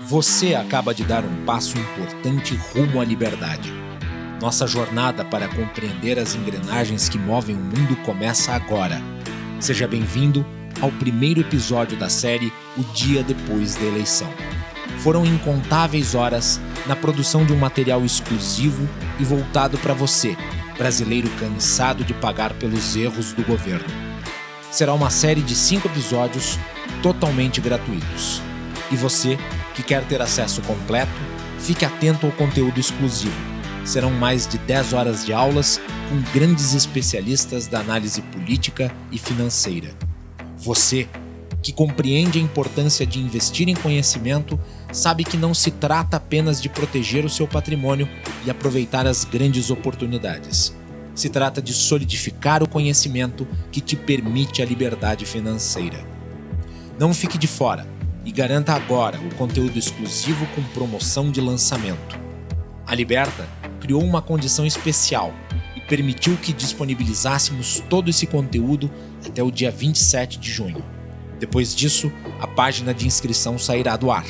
Você acaba de dar um passo importante rumo à liberdade. Nossa jornada para compreender as engrenagens que movem o mundo começa agora. Seja bem-vindo ao primeiro episódio da série O Dia Depois da Eleição. Foram incontáveis horas na produção de um material exclusivo e voltado para você, brasileiro cansado de pagar pelos erros do governo. Será uma série de 5 episódios totalmente gratuitos. E você, que quer ter acesso completo, fique atento ao conteúdo exclusivo. Serão mais de 10 horas de aulas com grandes especialistas da análise política e financeira. Você, que compreende a importância de investir em conhecimento, sabe que não se trata apenas de proteger o seu patrimônio e aproveitar as grandes oportunidades. Se trata de solidificar o conhecimento que te permite a liberdade financeira. Não fique de fora e garanta agora o conteúdo exclusivo com promoção de lançamento. A Liberta criou uma condição especial e permitiu que disponibilizássemos todo esse conteúdo até o dia 27 de junho. Depois disso, a página de inscrição sairá do ar.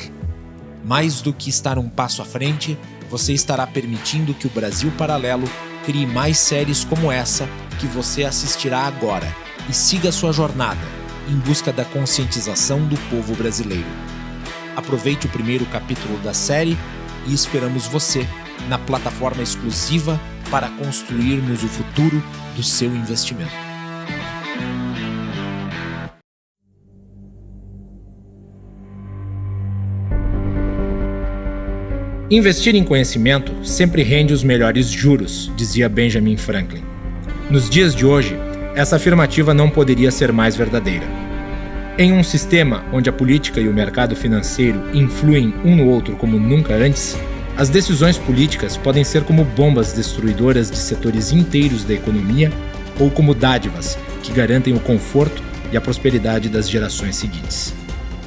Mais do que estar um passo à frente, você estará permitindo que o Brasil Paralelo crie mais séries como essa que você assistirá agora e siga sua jornada em busca da conscientização do povo brasileiro. Aproveite o primeiro capítulo da série e esperamos você na plataforma exclusiva para construirmos o futuro do seu investimento. Investir em conhecimento sempre rende os melhores juros, dizia Benjamin Franklin. Nos dias de hoje, essa afirmativa não poderia ser mais verdadeira. Em um sistema onde a política e o mercado financeiro influem um no outro como nunca antes, as decisões políticas podem ser como bombas destruidoras de setores inteiros da economia ou como dádivas que garantem o conforto e a prosperidade das gerações seguintes.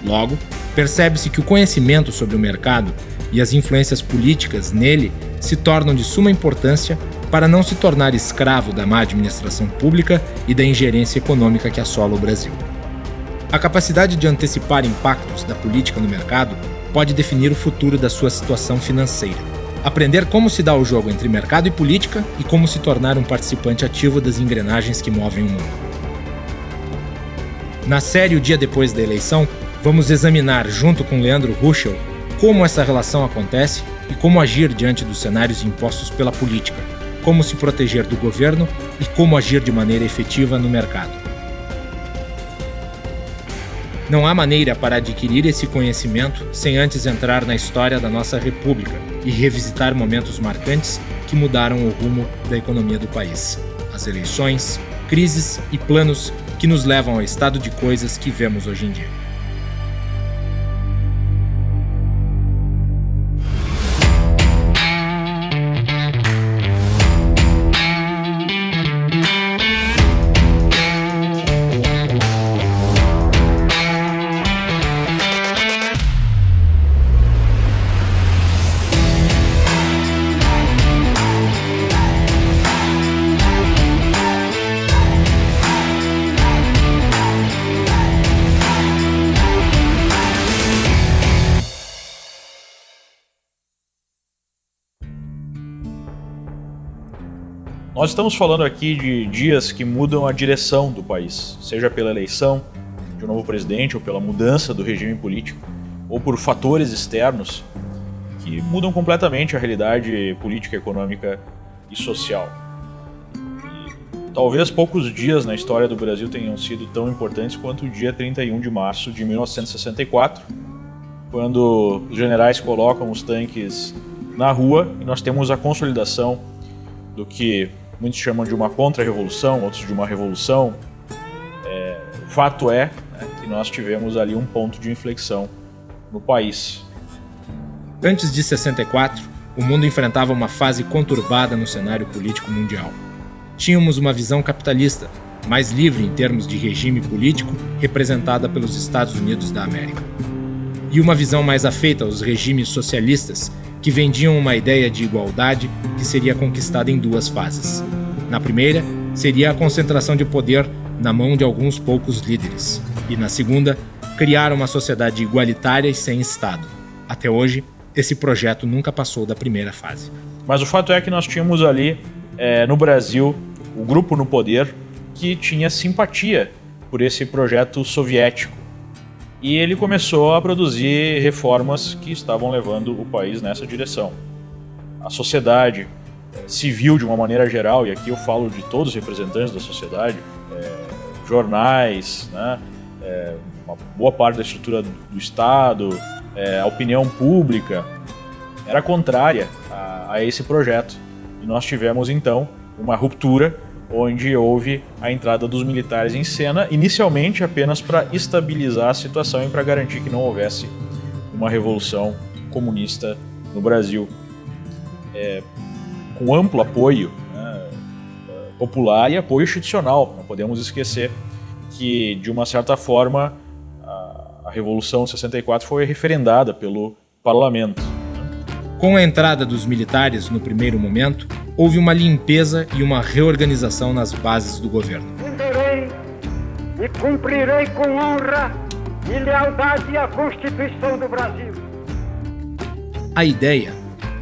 Logo, percebe-se que o conhecimento sobre o mercado e as influências políticas nele se tornam de suma importância para não se tornar escravo da má administração pública e da ingerência econômica que assola o Brasil. A capacidade de antecipar impactos da política no mercado pode definir o futuro da sua situação financeira. Aprender como se dá o jogo entre mercado e política e como se tornar um participante ativo das engrenagens que movem o mundo. Na série O Dia Depois da Eleição, vamos examinar, junto com Leandro Ruschel, como essa relação acontece e como agir diante dos cenários impostos pela política, como se proteger do governo e como agir de maneira efetiva no mercado. Não há maneira para adquirir esse conhecimento sem antes entrar na história da nossa República e revisitar momentos marcantes que mudaram o rumo da economia do país. As eleições, crises e planos que nos levam ao estado de coisas que vemos hoje em dia. Nós estamos falando aqui de dias que mudam a direção do país, seja pela eleição de um novo presidente ou pela mudança do regime político, ou por fatores externos que mudam completamente a realidade política, econômica e social. E talvez poucos dias na história do Brasil tenham sido tão importantes quanto o dia 31 de março de 1964, quando os generais colocam os tanques na rua e nós temos a consolidação do que muitos chamam de uma contra-revolução, outros de uma revolução. O fato é que nós tivemos ali um ponto de inflexão no país. Antes de 64, o mundo enfrentava uma fase conturbada no cenário político mundial. Tínhamos uma visão capitalista, mais livre em termos de regime político, representada pelos Estados Unidos da América. E uma visão mais afeita aos regimes socialistas, que vendiam uma ideia de igualdade que seria conquistada em 2 fases. Na primeira, seria a concentração de poder na mão de alguns poucos líderes. E na segunda, criar uma sociedade igualitária e sem Estado. Até hoje, esse projeto nunca passou da primeira fase. Mas o fato é que nós tínhamos ali, no Brasil, o grupo no poder que tinha simpatia por esse projeto soviético. E ele começou a produzir reformas que estavam levando o país nessa direção. A sociedade civil, de uma maneira geral, e aqui eu falo de todos os representantes da sociedade, jornais, né, uma boa parte da estrutura do Estado, a opinião pública, era contrária a esse projeto. E nós tivemos, então, uma ruptura onde houve a entrada dos militares em cena, inicialmente apenas para estabilizar a situação e para garantir que não houvesse uma revolução comunista no Brasil. Com amplo apoio, né, popular e apoio institucional. Não podemos esquecer que, de uma certa forma, a Revolução de 64 foi referendada pelo parlamento. Com a entrada dos militares no primeiro momento, houve uma limpeza e uma reorganização nas bases do governo. Defenderei e cumprirei com honra e lealdade a Constituição do Brasil. A ideia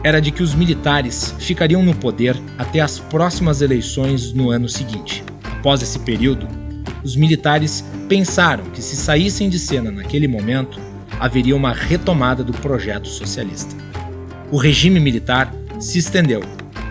era de que os militares ficariam no poder até as próximas eleições no ano seguinte. Após esse período, os militares pensaram que, se saíssem de cena naquele momento, haveria uma retomada do projeto socialista. O regime militar se estendeu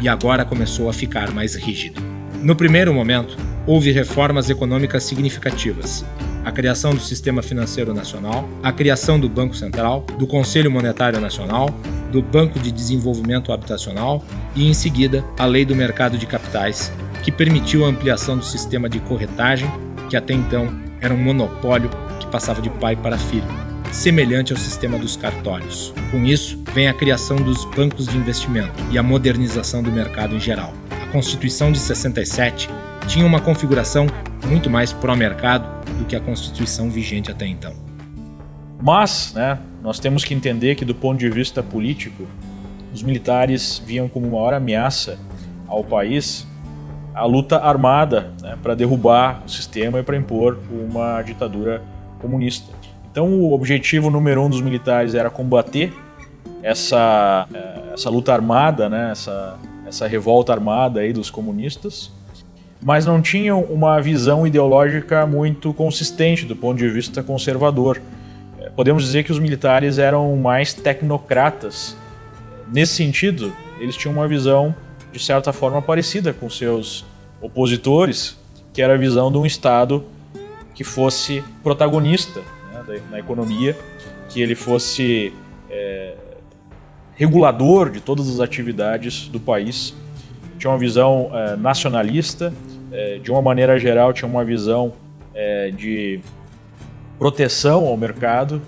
e agora começou a ficar mais rígido. No primeiro momento, houve reformas econômicas significativas: a criação do Sistema Financeiro Nacional, a criação do Banco Central, do Conselho Monetário Nacional, do Banco de Desenvolvimento Habitacional e, em seguida, a Lei do Mercado de Capitais, que permitiu a ampliação do sistema de corretagem, que até então era um monopólio que passava de pai para filho, semelhante ao sistema dos cartórios. Com isso, vem a criação dos bancos de investimento e a modernização do mercado em geral. A Constituição de 67 tinha uma configuração muito mais pró-mercado do que a Constituição vigente até então. Mas, nós temos que entender que, do ponto de vista político, os militares viam como maior ameaça ao país a luta armada, para derrubar o sistema e para impor uma ditadura comunista. Então, o objetivo número 1 dos militares era combater essa luta armada, essa revolta armada aí dos comunistas, mas não tinham uma visão ideológica muito consistente do ponto de vista conservador. Podemos dizer que os militares eram mais tecnocratas. Nesse sentido, eles tinham uma visão, de certa forma, parecida com seus opositores, que era a visão de um Estado que fosse protagonista na economia, que ele fosse regulador de todas as atividades do país. Tinha uma visão nacionalista, de uma maneira geral tinha uma visão de proteção ao mercado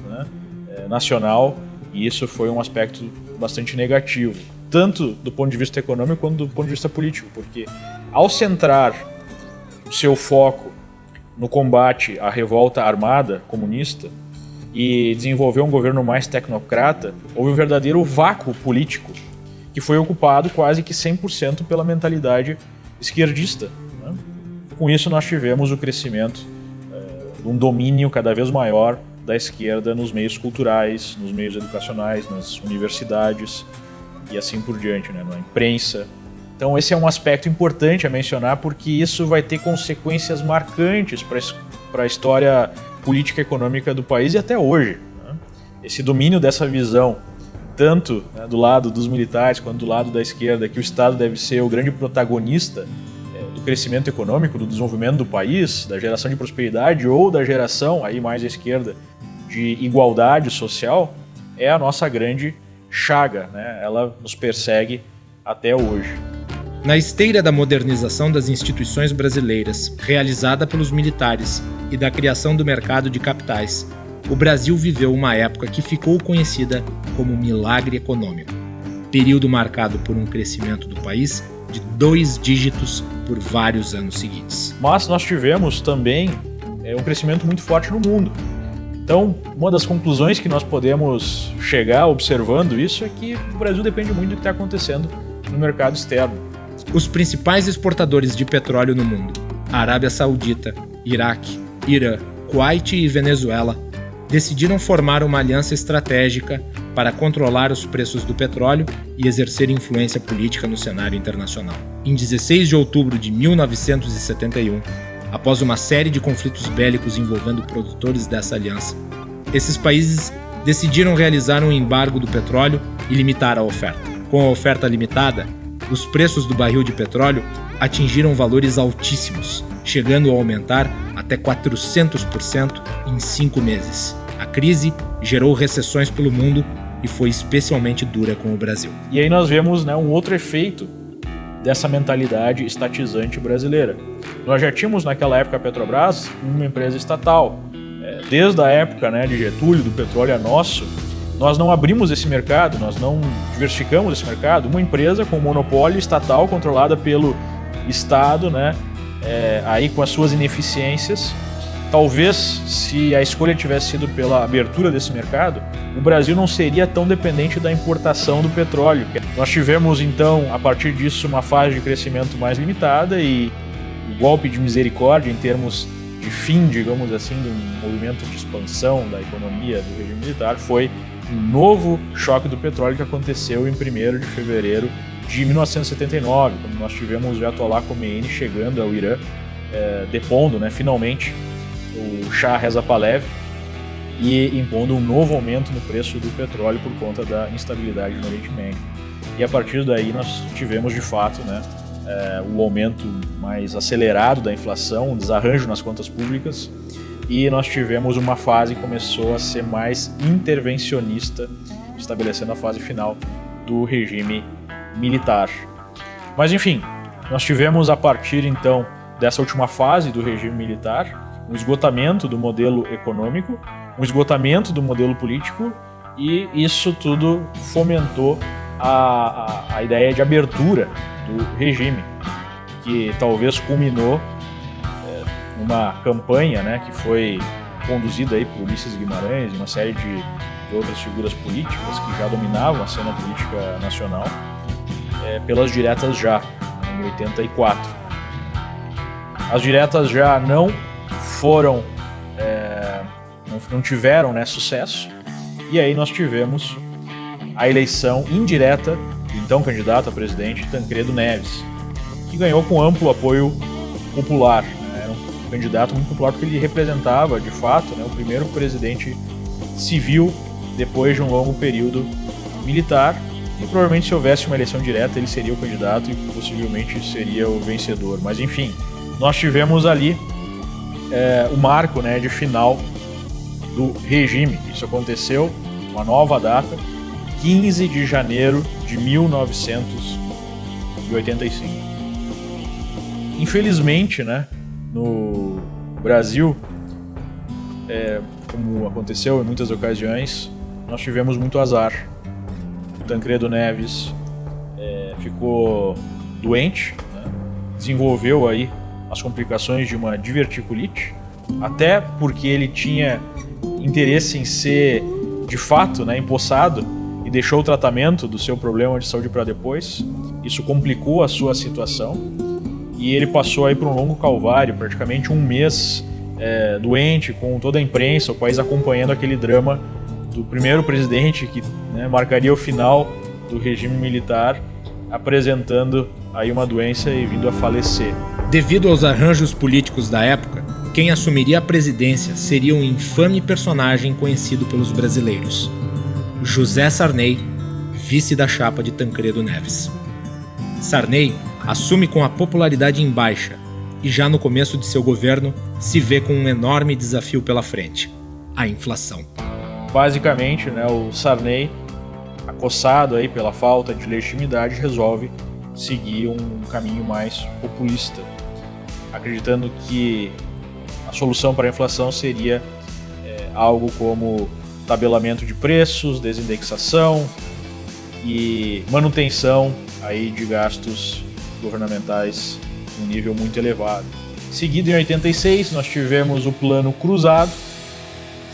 nacional, e isso foi um aspecto bastante negativo, tanto do ponto de vista econômico quanto do ponto de vista político, porque ao centrar o seu foco no combate à revolta armada comunista e desenvolver um governo mais tecnocrata, houve um verdadeiro vácuo político que foi ocupado quase que 100% pela mentalidade esquerdista. Com isso nós tivemos o crescimento de um domínio cada vez maior da esquerda nos meios culturais, nos meios educacionais, nas universidades e assim por diante, na imprensa. Então esse é um aspecto importante a mencionar, porque isso vai ter consequências marcantes para a história política e econômica do país e até hoje. Esse domínio dessa visão, tanto do lado dos militares quanto do lado da esquerda, que o Estado deve ser o grande protagonista do crescimento econômico, do desenvolvimento do país, da geração de prosperidade ou da geração, aí mais à esquerda, de igualdade social, é a nossa grande chaga, Ela nos persegue até hoje. Na esteira da modernização das instituições brasileiras, realizada pelos militares, e da criação do mercado de capitais, o Brasil viveu uma época que ficou conhecida como milagre econômico, período marcado por um crescimento do país de 2 dígitos por vários anos seguintes. Mas nós tivemos também um crescimento muito forte no mundo. Então, uma das conclusões que nós podemos chegar observando isso é que o Brasil depende muito do que está acontecendo no mercado externo. Os principais exportadores de petróleo no mundo, a Arábia Saudita, Iraque, Irã, Kuwait e Venezuela, decidiram formar uma aliança estratégica para controlar os preços do petróleo e exercer influência política no cenário internacional. Em 16 de outubro de 1971, após uma série de conflitos bélicos envolvendo produtores dessa aliança, esses países decidiram realizar um embargo do petróleo e limitar a oferta. Com a oferta limitada, os preços do barril de petróleo atingiram valores altíssimos, chegando a aumentar até 400% em 5 meses. A crise gerou recessões pelo mundo e foi especialmente dura com o Brasil. E aí nós vemos, um outro efeito dessa mentalidade estatizante brasileira. Nós já tínhamos naquela época a Petrobras, uma empresa estatal. Desde a época de Getúlio, do petróleo é nosso, nós não abrimos esse mercado, nós não diversificamos esse mercado. Uma empresa com monopólio estatal controlada pelo Estado, aí com as suas ineficiências. Talvez, se a escolha tivesse sido pela abertura desse mercado, o Brasil não seria tão dependente da importação do petróleo. Nós tivemos, então, a partir disso, uma fase de crescimento mais limitada e o golpe de misericórdia em termos de fim, digamos assim, do movimento de expansão da economia do regime militar foi um novo choque do petróleo que aconteceu em 1º de fevereiro de 1979, quando nós tivemos o Ayatollah Khomeini chegando ao Irã, depondo, finalmente, o Shah Reza Pahlavi e impondo um novo aumento no preço do petróleo por conta da instabilidade no Oriente Médio. E a partir daí nós tivemos, de fato, o aumento mais acelerado da inflação, um desarranjo nas contas públicas, e nós tivemos uma fase que começou a ser mais intervencionista, estabelecendo a fase final do regime militar. Mas enfim, nós tivemos a partir então dessa última fase do regime militar um esgotamento do modelo econômico, um esgotamento do modelo político, e isso tudo fomentou a ideia de abertura do regime, que talvez culminou numa campanha que foi conduzida aí por Ulisses Guimarães e uma série de outras figuras políticas que já dominavam a cena política nacional, pelas diretas já, em 84. As diretas já não foram, não tiveram sucesso, e aí nós tivemos a eleição indireta do então candidato a presidente Tancredo Neves, que ganhou com amplo apoio popular. Era um candidato muito popular porque ele representava, de fato, o primeiro presidente civil depois de um longo período militar, e provavelmente se houvesse uma eleição direta ele seria o candidato e possivelmente seria o vencedor. Mas enfim, nós tivemos ali o marco de final do regime. Isso aconteceu, uma nova data, 15 de janeiro de 1985. Infelizmente, no Brasil, como aconteceu em muitas ocasiões, nós tivemos muito azar. O Tancredo Neves ficou doente, desenvolveu aí as complicações de uma diverticulite, até porque ele tinha interesse em ser, de fato, empossado, e deixou o tratamento do seu problema de saúde para depois. Isso complicou a sua situação e ele passou aí por um longo calvário, praticamente um mês doente, com toda a imprensa, o país acompanhando aquele drama do primeiro presidente que marcaria o final do regime militar, apresentando aí uma doença e vindo a falecer. Devido aos arranjos políticos da época, quem assumiria a presidência seria um infame personagem conhecido pelos brasileiros: José Sarney, vice da chapa de Tancredo Neves. Sarney assume com a popularidade em baixa e já no começo de seu governo se vê com um enorme desafio pela frente: a inflação. Basicamente, o Sarney, acossado aí pela falta de legitimidade, resolve seguir um caminho mais populista, acreditando que a solução para a inflação seria algo como tabelamento de preços, desindexação e manutenção aí de gastos governamentais em um nível muito elevado. Seguido, em 86, nós tivemos o Plano Cruzado,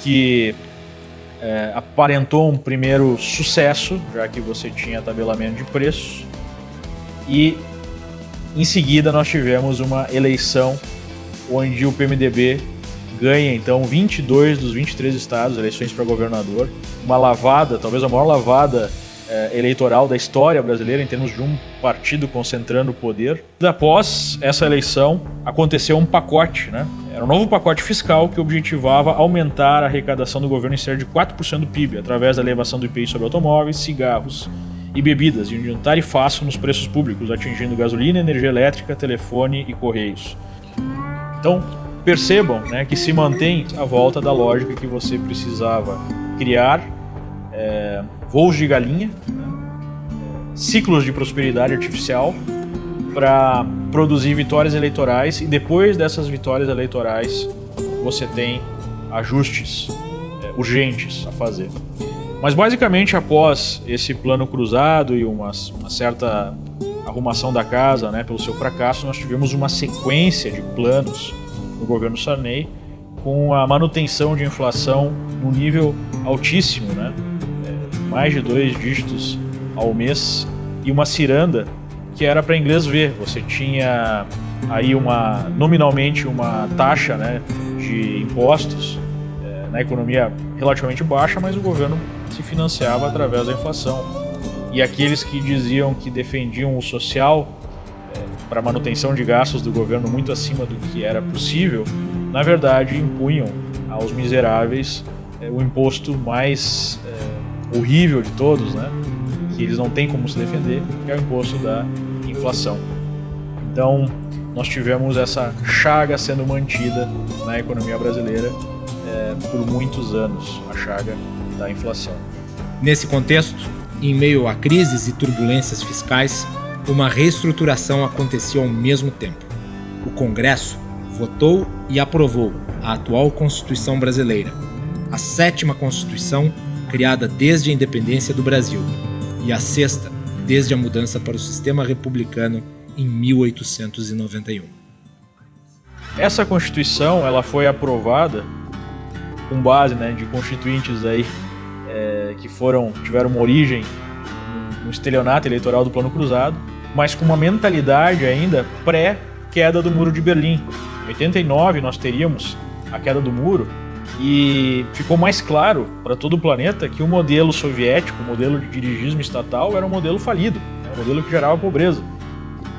que aparentou um primeiro sucesso, já que você tinha tabelamento de preços, e em seguida nós tivemos uma eleição onde o PMDB ganha então 22 dos 23 estados, eleições para governador, uma lavada, talvez a maior lavada eleitoral da história brasileira em termos de um partido concentrando o poder. Após essa eleição, aconteceu um pacote, né? Era um novo pacote fiscal que objetivava aumentar a arrecadação do governo em cerca de 4% do PIB, através da elevação do IPI sobre automóveis, cigarros e bebidas, e um tarifaço nos preços públicos, atingindo gasolina, energia elétrica, telefone e correios. Então, percebam, né, que se mantém a volta da lógica que você precisava criar voos de galinha, né, ciclos de prosperidade artificial para produzir vitórias eleitorais, e depois dessas vitórias eleitorais você tem ajustes urgentes a fazer. Mas basicamente, após esse plano cruzado e uma certa arrumação da casa, né, pelo seu fracasso, nós tivemos uma sequência de planos no governo Sarney com a manutenção de inflação num nível altíssimo, né, mais de 2 dígitos ao mês, e uma ciranda que era para inglês ver. Você tinha aí nominalmente uma taxa, né, de impostos na economia relativamente baixa, mas o governo se financiava através da inflação. E aqueles que diziam que defendiam o social para manutenção de gastos do governo muito acima do que era possível, na verdade impunham aos miseráveis o imposto mais horrível de todos, né? Que eles não têm como se defender, que é o imposto da inflação. Então, nós tivemos essa chaga sendo mantida na economia brasileira por muitos anos, a chaga da inflação. Nesse contexto, em meio a crises e turbulências fiscais, uma reestruturação aconteceu ao mesmo tempo. O Congresso votou e aprovou a atual Constituição brasileira, a 7ª Constituição criada desde a independência do Brasil e a 6ª desde a mudança para o sistema republicano em 1891. Essa Constituição ela foi aprovada com base, né, de constituintes aí, que tiveram uma origem no estelionato eleitoral do Plano Cruzado, mas com uma mentalidade ainda pré-queda do Muro de Berlim. Em 89 nós teríamos a queda do muro e ficou mais claro para todo o planeta que o modelo soviético, o modelo de dirigismo estatal, era um modelo falido, era um modelo que gerava pobreza.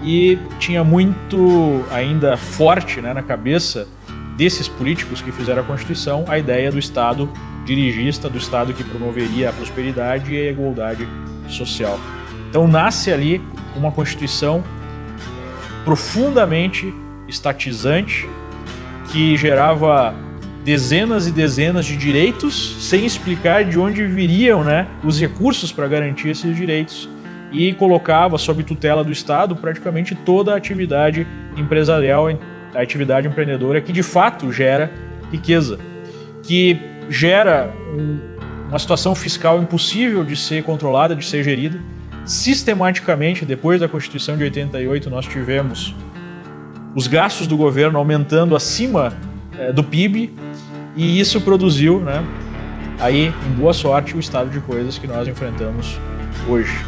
E tinha muito ainda forte, né, na cabeça desses políticos que fizeram a Constituição a ideia do Estado dirigista, do Estado que promoveria a prosperidade e a igualdade social. Então nasce ali uma Constituição profundamente estatizante, que gerava dezenas e dezenas de direitos sem explicar de onde viriam, né, os recursos para garantir esses direitos, e colocava sob tutela do Estado praticamente toda a atividade empresarial, a atividade empreendedora que de fato gera riqueza, que gera uma situação fiscal impossível de ser controlada, de ser gerida. Sistematicamente, depois da Constituição de 88, nós tivemos os gastos do governo aumentando acima do PIB, e isso produziu, né, aí, em boa sorte, o estado de coisas que nós enfrentamos hoje.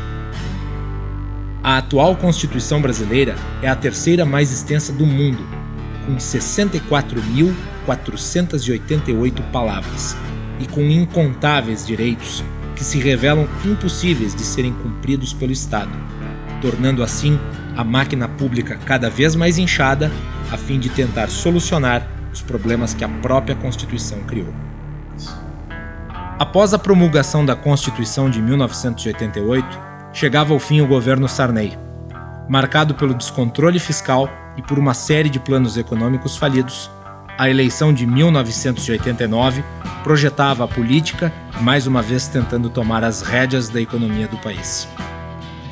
A atual Constituição brasileira é a 3ª mais extensa do mundo, com 64.488 palavras e com incontáveis direitos que se revelam impossíveis de serem cumpridos pelo Estado, tornando assim a máquina pública cada vez mais inchada a fim de tentar solucionar os problemas que a própria Constituição criou. Após a promulgação da Constituição de 1988, chegava ao fim o governo Sarney, marcado pelo descontrole fiscal e por uma série de planos econômicos falidos. A eleição de 1989 projetava a política, mais uma vez tentando tomar as rédeas da economia do país.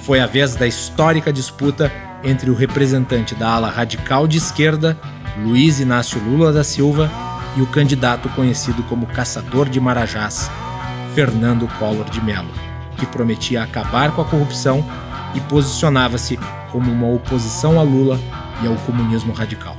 Foi a vez da histórica disputa entre o representante da ala radical de esquerda, Luiz Inácio Lula da Silva, e o candidato conhecido como Caçador de Marajás, Fernando Collor de Mello, que prometia acabar com a corrupção e posicionava-se como uma oposição a Lula e ao comunismo radical.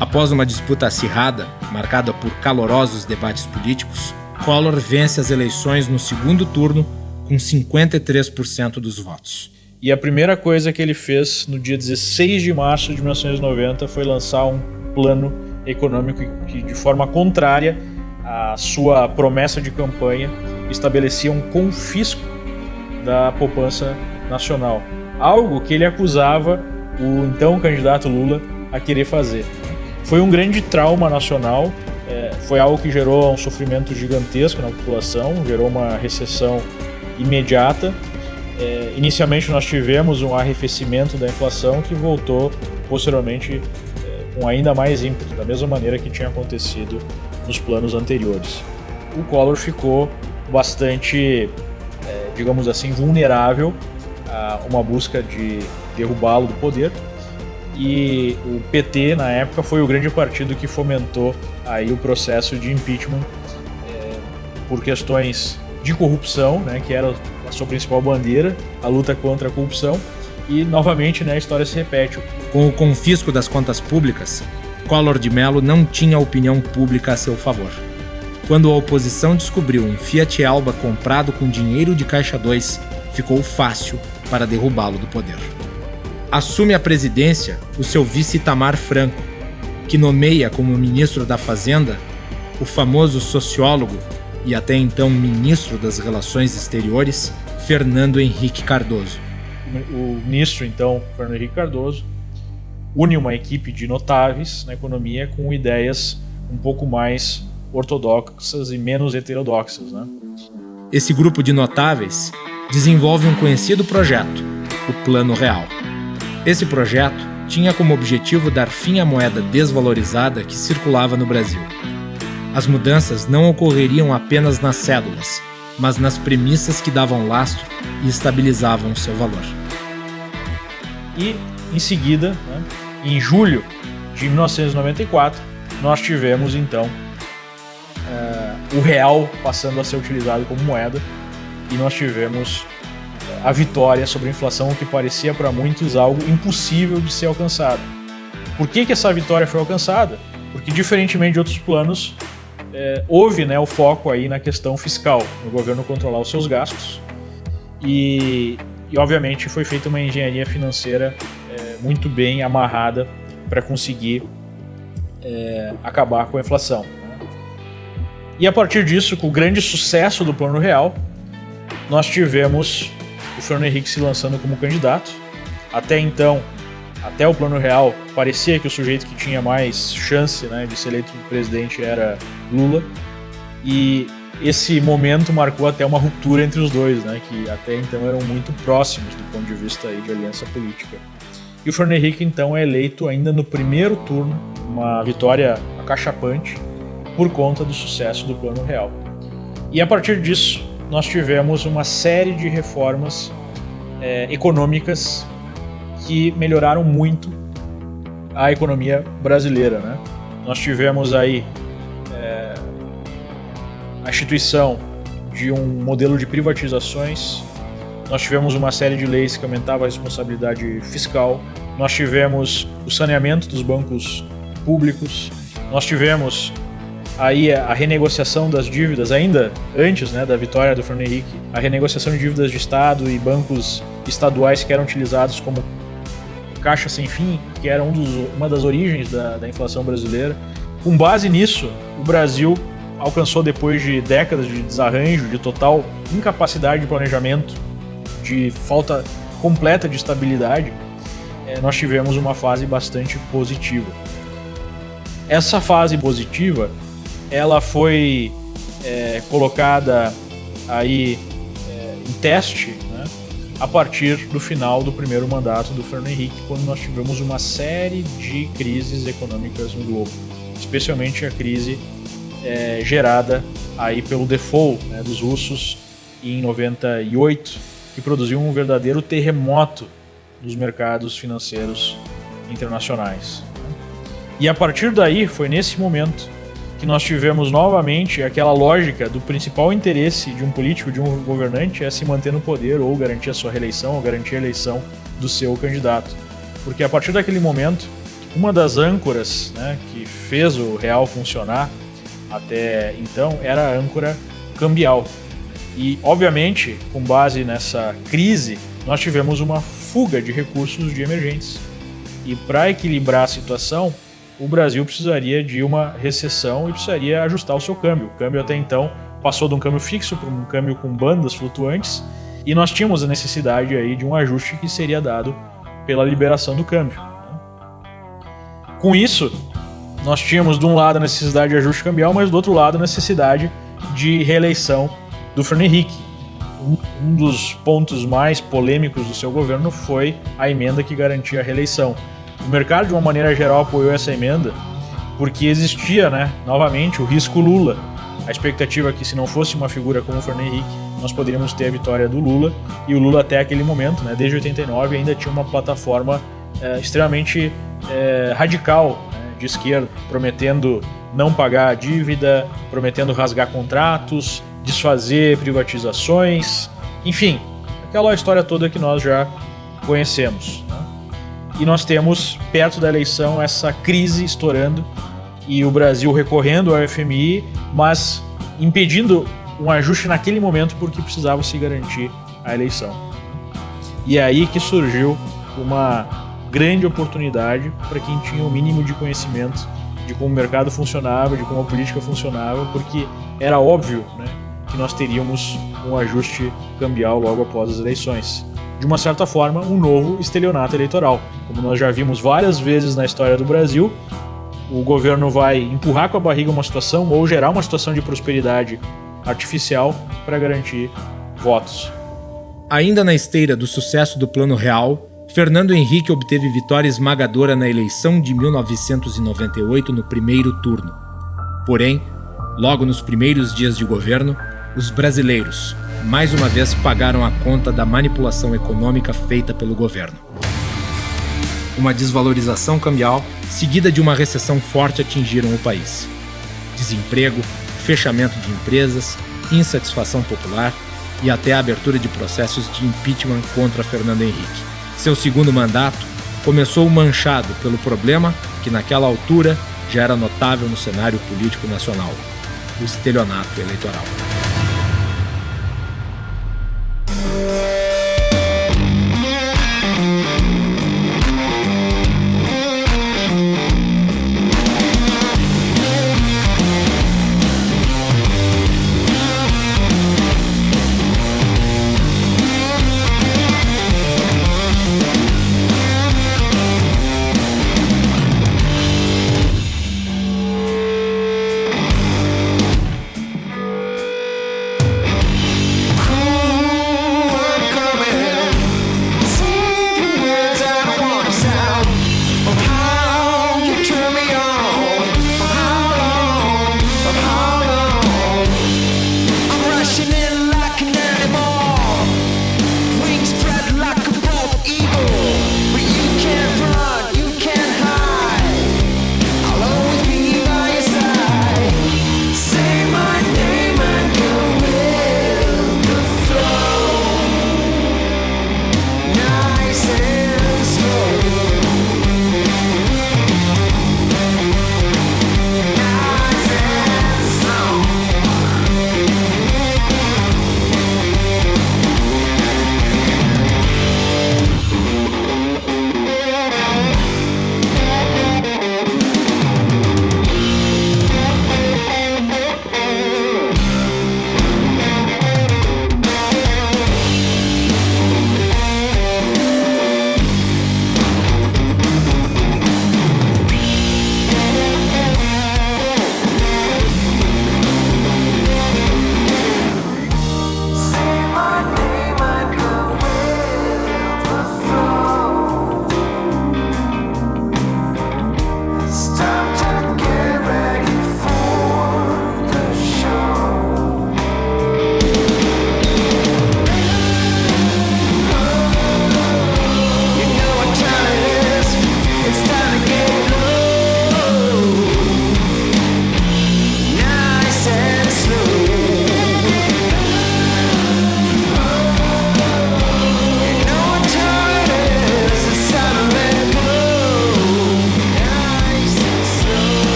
Após uma disputa acirrada, marcada por calorosos debates políticos, Collor vence as eleições no segundo turno com 53% dos votos. E a primeira coisa que ele fez no dia 16 de março de 1990 foi lançar um plano econômico que, de forma contrária à sua promessa de campanha, estabelecia um confisco da poupança nacional, algo que ele acusava o então candidato Lula a querer fazer. Foi um grande trauma nacional, foi algo que gerou um sofrimento gigantesco na população, gerou uma recessão imediata. Inicialmente nós tivemos um arrefecimento da inflação que voltou posteriormente com ainda mais ímpeto, da mesma maneira que tinha acontecido nos planos anteriores. O Collor ficou bastante, digamos assim, vulnerável a uma busca de derrubá-lo do poder, e o PT na época foi o grande partido que fomentou aí o processo de impeachment por questões de corrupção, né, que era a sua principal bandeira, a luta contra a corrupção, e novamente, né, a história se repete. Com o confisco das contas públicas, Collor de Mello não tinha opinião pública a seu favor. Quando a oposição descobriu um Fiat Elba comprado com dinheiro de Caixa 2, ficou fácil para derrubá-lo do poder. Assume a presidência o seu vice Itamar Franco, que nomeia como ministro da Fazenda o famoso sociólogo e até então ministro das Relações Exteriores, Fernando Henrique Cardoso. O ministro, então, Fernando Henrique Cardoso, une uma equipe de notáveis na economia com ideias um pouco mais ortodoxas e menos heterodoxas, né? Esse grupo de notáveis desenvolve um conhecido projeto, o Plano Real. Esse projeto tinha como objetivo dar fim à moeda desvalorizada que circulava no Brasil. As mudanças não ocorreriam apenas nas cédulas, mas nas premissas que davam lastro e estabilizavam o seu valor. E, em seguida, né, em julho de 1994, nós tivemos, então, o real passando a ser utilizado como moeda, e nós tivemos a vitória sobre a inflação, o que parecia para muitos algo impossível de ser alcançado. Por que essa vitória foi alcançada? Porque, diferentemente de outros planos, houve, né, o foco aí na questão fiscal, no governo controlar os seus gastos, e obviamente foi feita uma engenharia financeira muito bem amarrada para conseguir acabar com a inflação. E a partir disso, com o grande sucesso do Plano Real, nós tivemos o Fernando Henrique se lançando como candidato. Até então, até o Plano Real, parecia que o sujeito que tinha mais chance, né, de ser eleito presidente era Lula, e esse momento marcou até uma ruptura entre os dois, né, que até então eram muito próximos do ponto de vista aí de aliança política. E o Fernando Henrique, então, é eleito ainda no primeiro turno, uma vitória acachapante, por conta do sucesso do Plano Real. E a partir disso, nós tivemos uma série de reformas econômicas que melhoraram muito a economia brasileira, né? Nós tivemos aí a instituição de um modelo de privatizações, nós tivemos uma série de leis que aumentavam a responsabilidade fiscal, nós tivemos o saneamento dos bancos públicos, nós tivemos aí a renegociação das dívidas, ainda antes, né, da vitória do Fernando Henrique, a renegociação de dívidas de Estado e bancos estaduais que eram utilizados como caixa sem fim, que era uma das origens da inflação brasileira. Com base nisso, o Brasil alcançou, depois de décadas de desarranjo, de total incapacidade de planejamento, de falta completa de estabilidade, nós tivemos uma fase bastante positiva. Essa fase positiva, ela foi colocada aí em teste, né, a partir do final do primeiro mandato do Fernando Henrique, quando nós tivemos uma série de crises econômicas no globo, especialmente a crise gerada aí pelo default, né, dos russos em 98, que produziu um verdadeiro terremoto dos mercados financeiros internacionais. E a partir daí, foi nesse momento que nós tivemos novamente aquela lógica do principal interesse de um político, de um governante, é se manter no poder ou garantir a sua reeleição ou garantir a eleição do seu candidato. Porque a partir daquele momento, uma das âncoras, né, que fez o real funcionar até então era a âncora cambial. E, obviamente, com base nessa crise, nós tivemos uma fuga de recursos de emergentes. E para equilibrar a situação, o Brasil precisaria de uma recessão e precisaria ajustar o seu câmbio. O câmbio até então passou de um câmbio fixo para um câmbio com bandas flutuantes e nós tínhamos a necessidade aí de um ajuste que seria dado pela liberação do câmbio. Com isso, nós tínhamos de um lado a necessidade de ajuste cambial, mas do outro lado a necessidade de reeleição do Fernando Henrique. Um dos pontos mais polêmicos do seu governo foi a emenda que garantia a reeleição. O mercado, de uma maneira geral, apoiou essa emenda porque existia, novamente, o risco Lula. A expectativa é que, se não fosse uma figura como o Fernando Henrique, nós poderíamos ter a vitória do Lula, e o Lula até aquele momento, desde 89, ainda tinha uma plataforma extremamente radical, de esquerda, prometendo não pagar a dívida, prometendo rasgar contratos, desfazer privatizações, enfim, aquela história toda que nós já conhecemos. E nós temos, perto da eleição, essa crise estourando e o Brasil recorrendo ao FMI, mas impedindo um ajuste naquele momento porque precisava se garantir a eleição. E é aí que surgiu uma grande oportunidade para quem tinha o mínimo de conhecimento de como o mercado funcionava, de como a política funcionava, porque era óbvio, que nós teríamos um ajuste cambial logo após as eleições. De uma certa forma, um novo estelionato eleitoral. Como nós já vimos várias vezes na história do Brasil, o governo vai empurrar com a barriga uma situação ou gerar uma situação de prosperidade artificial para garantir votos. Ainda na esteira do sucesso do Plano Real, Fernando Henrique obteve vitória esmagadora na eleição de 1998 no primeiro turno. Porém, logo nos primeiros dias de governo, os brasileiros, mais uma vez, pagaram a conta da manipulação econômica feita pelo governo. Uma desvalorização cambial, seguida de uma recessão forte, atingiram o país. Desemprego, fechamento de empresas, insatisfação popular e até a abertura de processos de impeachment contra Fernando Henrique. Seu segundo mandato começou manchado pelo problema que naquela altura já era notável no cenário político nacional: o estelionato eleitoral.